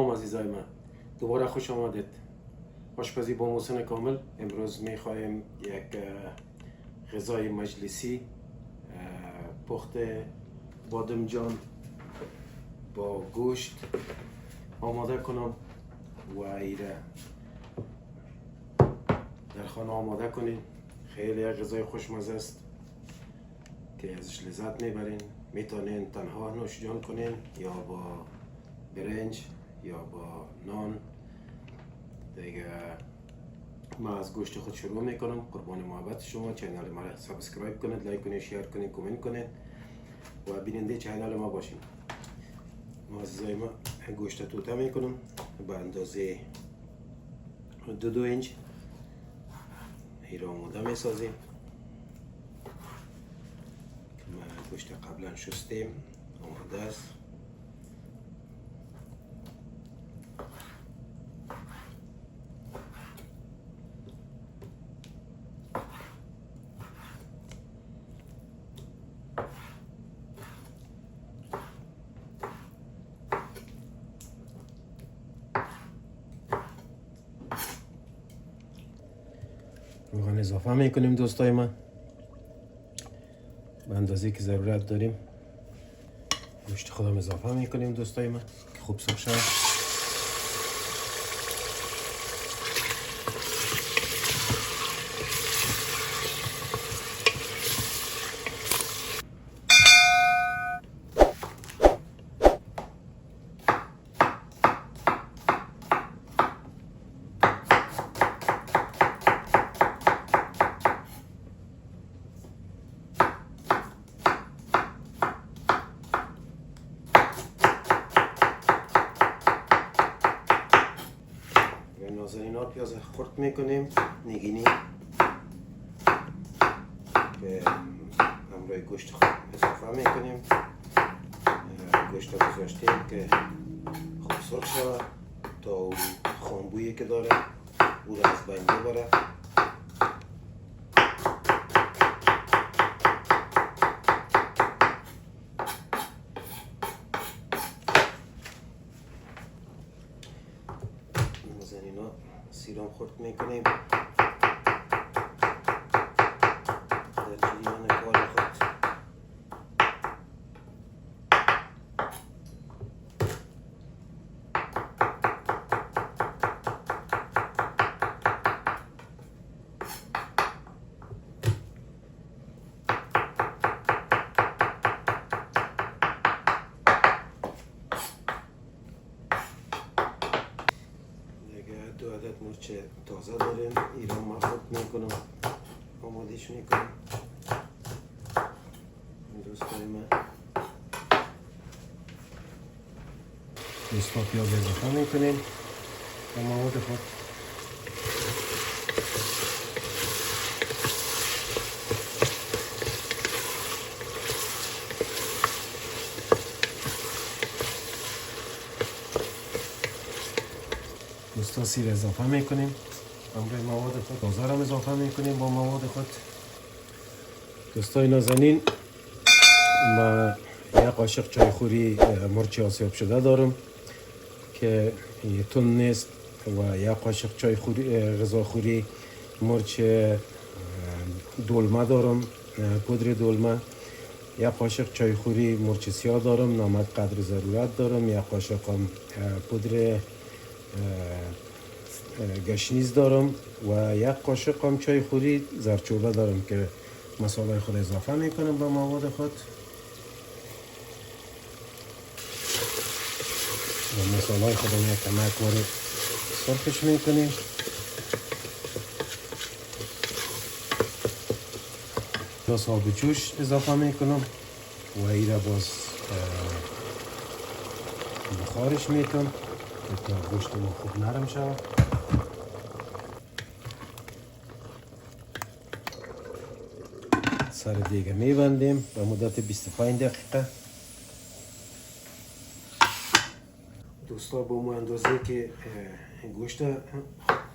عزیزای من، دوباره خوش آمدید. آشپزی با محسن کامل. امروز میخوایم یک غذای مجلسی، پخت بادمجان با گوشت آماده کنم و ایره در خانه آماده کنین. خیلی یک غذای خوشمزه است که ازش لذت میبرین. میتونین تنها نوشیجان کنین یا با برنج یا با نان. دیگه ما از گوشت خود شروع میکنم. قربان محبت شما. چینل ما را سابسکرایب کنید، لایک کنید، شیر کنید، کامنت کنید و بیننده چینل ما باشین. ما عزیزای ما گوشت توته میکنم به اندازه 2 اینچ. این را آماده میسازیم. گوشت قبلا شستیم، آماده است. روغن اضافه میکنیم دوستای من به اندازه که ضرورت داریم. گوشت خودم اضافه میکنیم دوستای من که خوب سرخ شود. نازنین ها پیاز خرد میکنیم، نگینی به همراه گوشت خود اضافه میکنیم. گوشت رو گذاشتیم که خوب سرخ شود تا اون خانبویی که داره او را از بین ببره. نازنینا سیرام خرد میکنیم در جریان کار خود. دو عدد مرچ تازه داریم، ایران ما خود میکنم، آمادهش میکنم دوستای من. دوستا پیاز اضافه میکنیم به مواد خود. دوستا سیر اضافه میکنیم همراه مواد خود. تازه هم اضافه میکنیم با مواد خود. دوستای نازنین، ما یک قاشق چایخوری مرچ آسیاب شده دارم که تون نیست و یک قاشق چایخوری غذاخوری مرچ دلمه دارم، پودر دلمه. یک قاشق چایخوری مرچ سیاه دارم، نمک قدر ضرورت دارم. یک قاشق هم پودر گشنیز دارم و یک قاشق هم چای خوری زردچوبه دارم که مصالح خود اضافه میکنم به مواد خود. و مصالح خود یک کمک وارد سرخش میکنیم. دو آب جوش اضافه میکنم و ایره باز بخارش میکنم تا گوشت ما خوب نرم شود. سر دیگه میبندیم به مدت 25 دقیقه. دوستا با مو اندازه که گوشت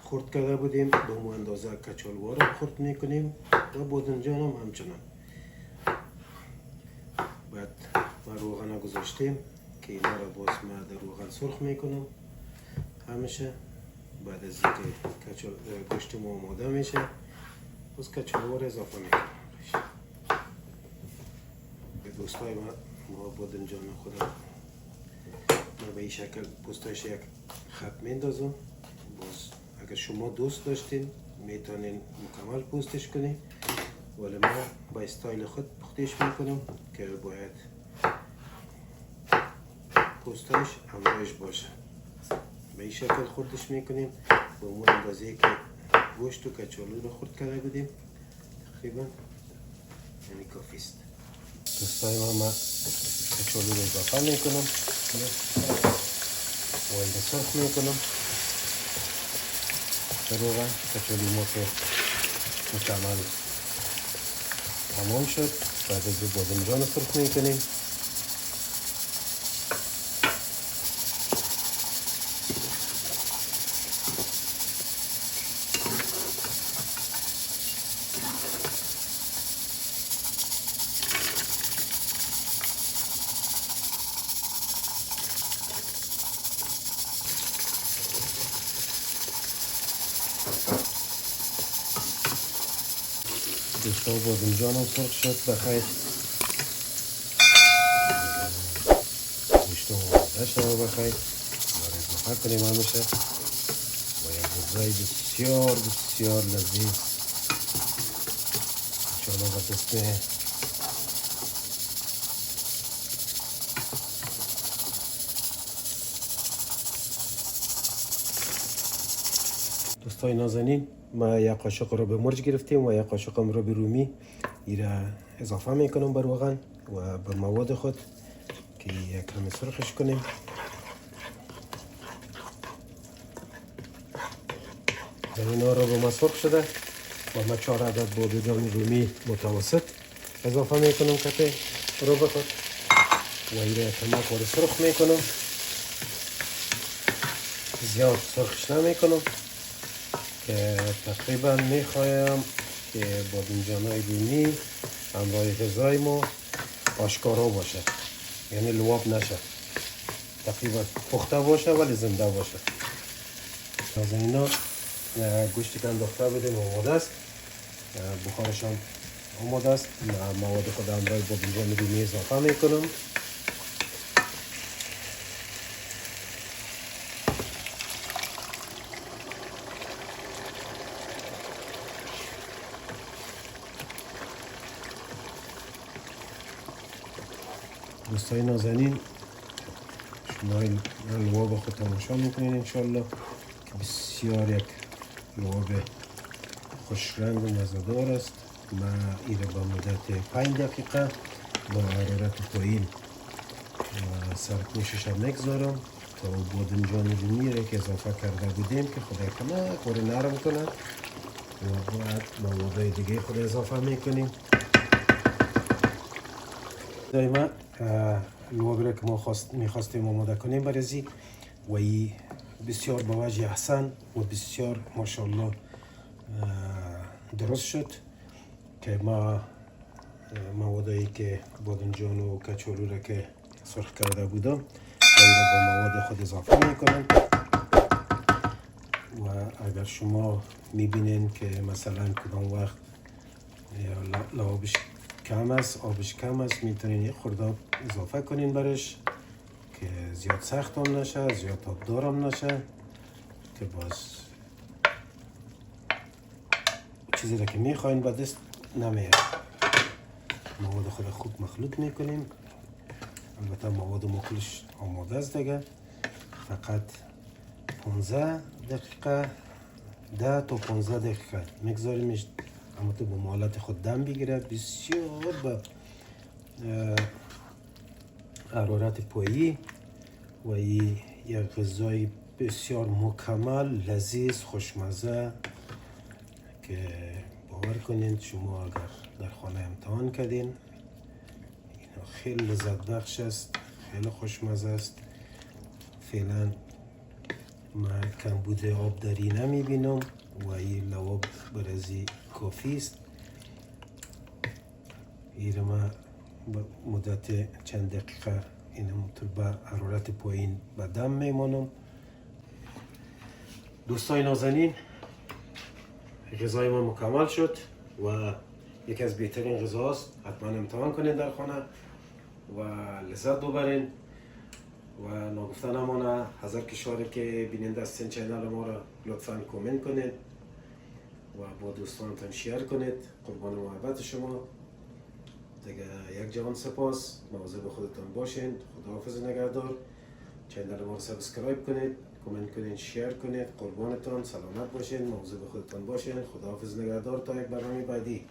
خرد کرده بودیم با مو اندازه کچالوار خرد میکنیم و بادمجان هم همچنان. بعد ما روغن گذاشتیم که اینا را باز ما در روغن سرخ میکنم میشه. بعد از اینکه گوشت ما آماده میشه باز کچالو رو اضافه میکنم. به دوستای ما بادمجان خودم ما به این شکل پوستش یک خط میندازم. باز اگر شما دوست داشتین میتونین مکمل پوستش کنین، ولی ما با استایل خود پختش میکنم که باید پوستش همراهش باشه. به این شکل خردش میکنیم با اون اندازه که گوشت و کچالو رو خرد کرده بودیم تقریبا یعنی کافی است. دوستای ما کچالو رو اضافه میکنم و این سرخ میکنم. روغن کچالو ما که مکمل تمام شد، بعد از بادمجان رو سرخ میکنیم. دوستا بادمجان هم سرخ شد بخیر. گوشت آماده شد بخیر. داره اضافه کنیم همیشه و یک غذای بسیار بسیار لذیذ انشاءالله به دست میه. دوستای نازنین ما یک قاشق رو به مرج گرفتیم و یک قاشق هم رو به رومی ایره اضافه میکنم بر روغن و به مواد خود که یک کمی سرخش کنیم. اینا رو به ما سرخ شده و ما 4 عدد بادمجان رومی متوسط اضافه میکنم که رو بخود و ایره کمک رو سرخ میکنم، زیاد سرخش نمیکنم که تقریبا میخوایم که بادمجان های رومی همراه غذای ما آشکارا باشه، یعنی لواب نشه، تقریبا پخته باشه ولی زنده باشه. از اینا گوشتی که انداخته بودیم آماده است، بخارش هم آماده است. مواد خود همراه بادمجان رومی اضافه میکنم. دوستای نازنین شما این لواب خود تماشا میکنین انشالله که بسیار یک لواب خوش رنگ و مزه‌دار است. من این را با مدت 5 دقیقه با حرارت پایین و سرپوشش هم نگذارم تا بادمجان رومی را که اضافه کرده بودیم که خدا کمک رو نرم کنه و بعد مواد دیگه خود اضافه میکنیم. دائما لوابی را که ما میخواستیم آماده کنیم برازی و این بسیار با وجه احسن و بسیار ماشاءالله درست شد که ما موادایی که بادمجان و کچالو را که سرخ کرده بودم این را با مواد خود اضافه میکنم. و اگر شما میبینین که مثلا کدام وقت لوابش کم است، آبش کم است، میتونین یک خورده اضافه کنین برش که زیاد سخت هم نشه، زیاد آبدار هم نشه، که باز چیزی را که میخواین به دست نمیاد. مواد خود خوب مخلوط میکنیم. البته مواد مخلوطش آماده است دیگه، فقط 15 دقیقه 10 تا 15 دقیقه میگذاریمش اما تو به حالت خود دم بگیره. بسیار به حرارت پایین و یک غذای بسیار مکمل، لذیذ، خوشمزه که باور کنین شما اگر در خانه امتحان کردین اینا خیلی لذت بخش است، خیلی خوشمزه است. فعلا من کمبود آب داری نمی بینم و این لواب برازی کافی است. این ما مدت چند دقیقه این به حرارت پایین به دم میمانم. دوستای نازنین، غذای ما مکمل شد و یکی از بهترین غذاست. حتما امتحان کنید در خانه و لذت ببرین و ناگفته نمانه هزار کشوری که بیننده هستین چینل ما را لطفا کامنت کنید و با دوستانتان شیر کنید. قربان محبت شما دیگه. یک جهان سپاس. مواظب خودتان باشین. خداحافظ نگهدار. چینل ما رو سابسکرایب کنید، کامنت کنید، شیر کنید. قربانتان. سلامت باشین. مواظب خودتان باشین. خداحافظ نگهدار تا یک برنامه بعدی.